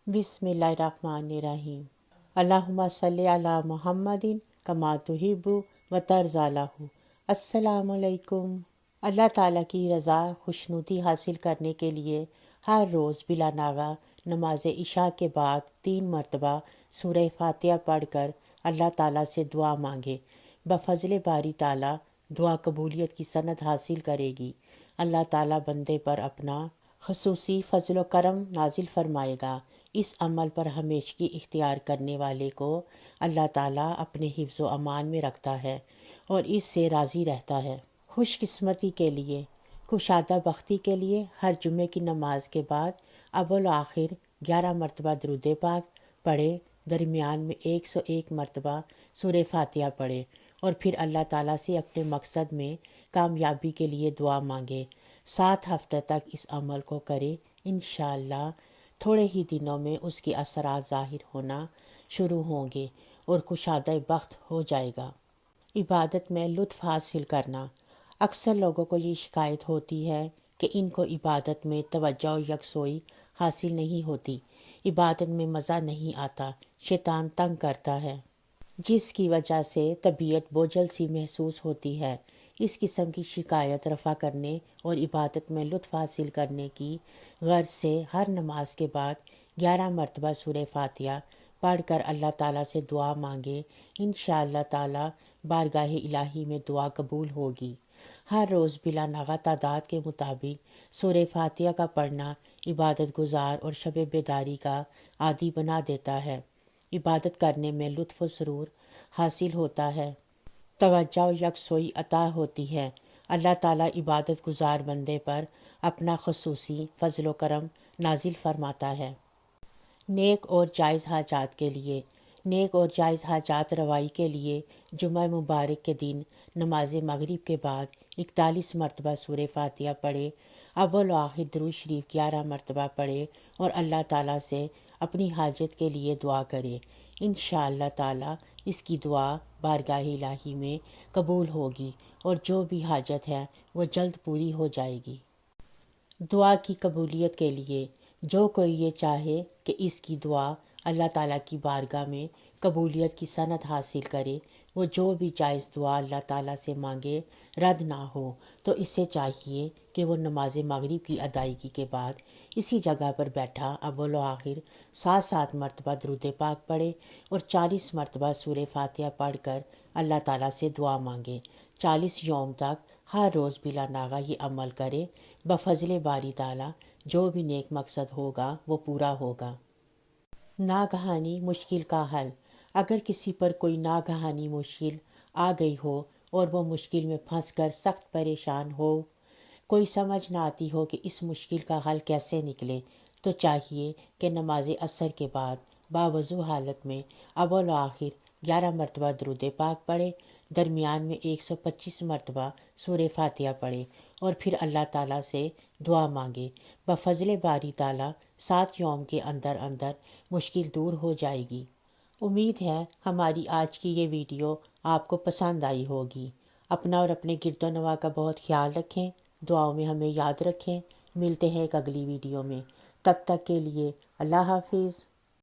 बिस्मिल्लाहिर्रहमानिर्रहीम। अल्लाहुम्मा सल्ली अला मुहम्मदिन कमा तुहिब्बु व तर्ज़ालहु। अस्सलामुअलैकुम। अल्लाह ताला की रज़ा खुशनुदी हासिल करने के लिए हर रोज़ बिला नागा नमाज इशा के बाद 3 मरतबा सूरह फातिहा पढ़कर अल्लाह ताला से दुआ मांगे। बफज़ल बारी ताला दुआ कबूलियत की सनद हासिल करेगी। अल्लाह ताला बंदे पर अपना खसूसी फजल व करम नाजिल फरमाएगा। इस अमल पर हमेशगी इख्तियार करने वाले को अल्लाह ताला अपने हिफ्ज़ व अमान में रखता है और इससे राज़ी रहता है। खुशकिस्मती के लिए, कुशादा बख्ती के लिए हर जुमे की नमाज के बाद अव्वल आखिर 11 मरतबा दुरूद पाक पढ़े, दरमियान में 101 मरतबा सूरह फातिहा पढ़े और फिर अल्लाह ताला से अपने मकसद में कामयाबी के लिए दुआ मांगे। 7 हफ्ते तक इस अमल को करे। इंशाअल्लाह थोड़े ही दिनों में उसके असरात ज़ाहिर होना शुरू होंगे और कुशादा बख्त हो जाएगा। इबादत में लुत्फ़ हासिल करना। अक्सर लोगों को ये शिकायत होती है कि इनको इबादत में तवज्जो यकसोई हासिल नहीं होती, इबादत में मज़ा नहीं आता, शैतान तंग करता है, जिसकी वजह से तबीयत बोझल सी महसूस होती है। इस किस्म की शिकायत रफ़ा करने और इबादत में लुत्फ़ हासिल करने की गर्ज से हर नमाज के बाद 11 मरतबा सूरह फातिहा पढ़कर अल्लाह ताला से दुआ मांगे। इंशाअल्लाह ताला बारगाह इलाही में दुआ कबूल होगी। हर रोज़ बिला नागा तादाद के मुताबिक सूरह फातिहा का पढ़ना इबादत गुजार और शब बेदारी का आदी बना देता है। इबादत करने में लुत्फ़ व सुरूर हासिल होता है, तवज्जो यकसोई अता होती है। अल्लाह ताला इबादत गुजार बंदे पर अपना खसूसी फजल व करम नाजिल फरमाता है। नेक और जायज़ हाजात के लिए, नेक और जायज़ हाजात रवाई के लिए जुमा मुबारक के दिन नमाज मगरिब के बाद 41 मरतबा सूरह फातिहा पढ़े, अव्वल व आखिर दुरूद शरीफ 11 मरतबा पढ़े और अल्लाह ताला से अपनी हाजत के लिए दुआ करे। इंशाअल्लाह ताला इसकी दुआ बारगाह इलाही में कबूल होगी और जो भी हाजत है वो जल्द पूरी हो जाएगी। दुआ की कबूलियत के लिए, जो कोई ये चाहे कि इसकी दुआ अल्लाह ताला की बारगाह में कबूलियत की सनद हासिल करे, वो जो भी जायज़ दुआ अल्लाह ताला से मांगे रद्द ना हो, तो इसे चाहिए कि वो नमाज मगरिब की अदायगी के बाद इसी जगह पर बैठा अव्वल व आखिर 7 मरतबा दुरूद पाक पढ़े और 40 मरतबा सूरह फातिहा पढ़कर अल्लाह ताला से दुआ मांगे। 40 यौम तक हर रोज़ बिला नागा ये अमल करे। बफज़ल बारी ताला जो भी नेक मकसद होगा वो पूरा होगा। नागहानी मुश्किल का हल। अगर किसी पर कोई नागहानी मुश्किल आ गई हो और वो मुश्किल में फंसकर सख्त परेशान हो, कोई समझ ना आती हो कि इस मुश्किल का हल कैसे निकले, तो चाहिए कि नमाज असर के बाद बावज़ू हालत में अव्वल व आखिर 11 मरतबा दुरूद पाक पढ़े, दरमियान में 125 मरतबा सूरह फातिहा पढ़े और फिर अल्लाह ताला से दुआ मांगे। बफज़ल बारी ताला 7 यौम के अंदर अंदर मुश्किल दूर हो जाएगी। उम्मीद है हमारी आज की ये वीडियो आपको पसंद आई होगी। अपना और अपने गिरदो नवा का बहुत ख्याल रखें, दुआओं में हमें याद रखें। मिलते हैं एक अगली वीडियो में, तब तक के लिए अल्लाह हाफिज़।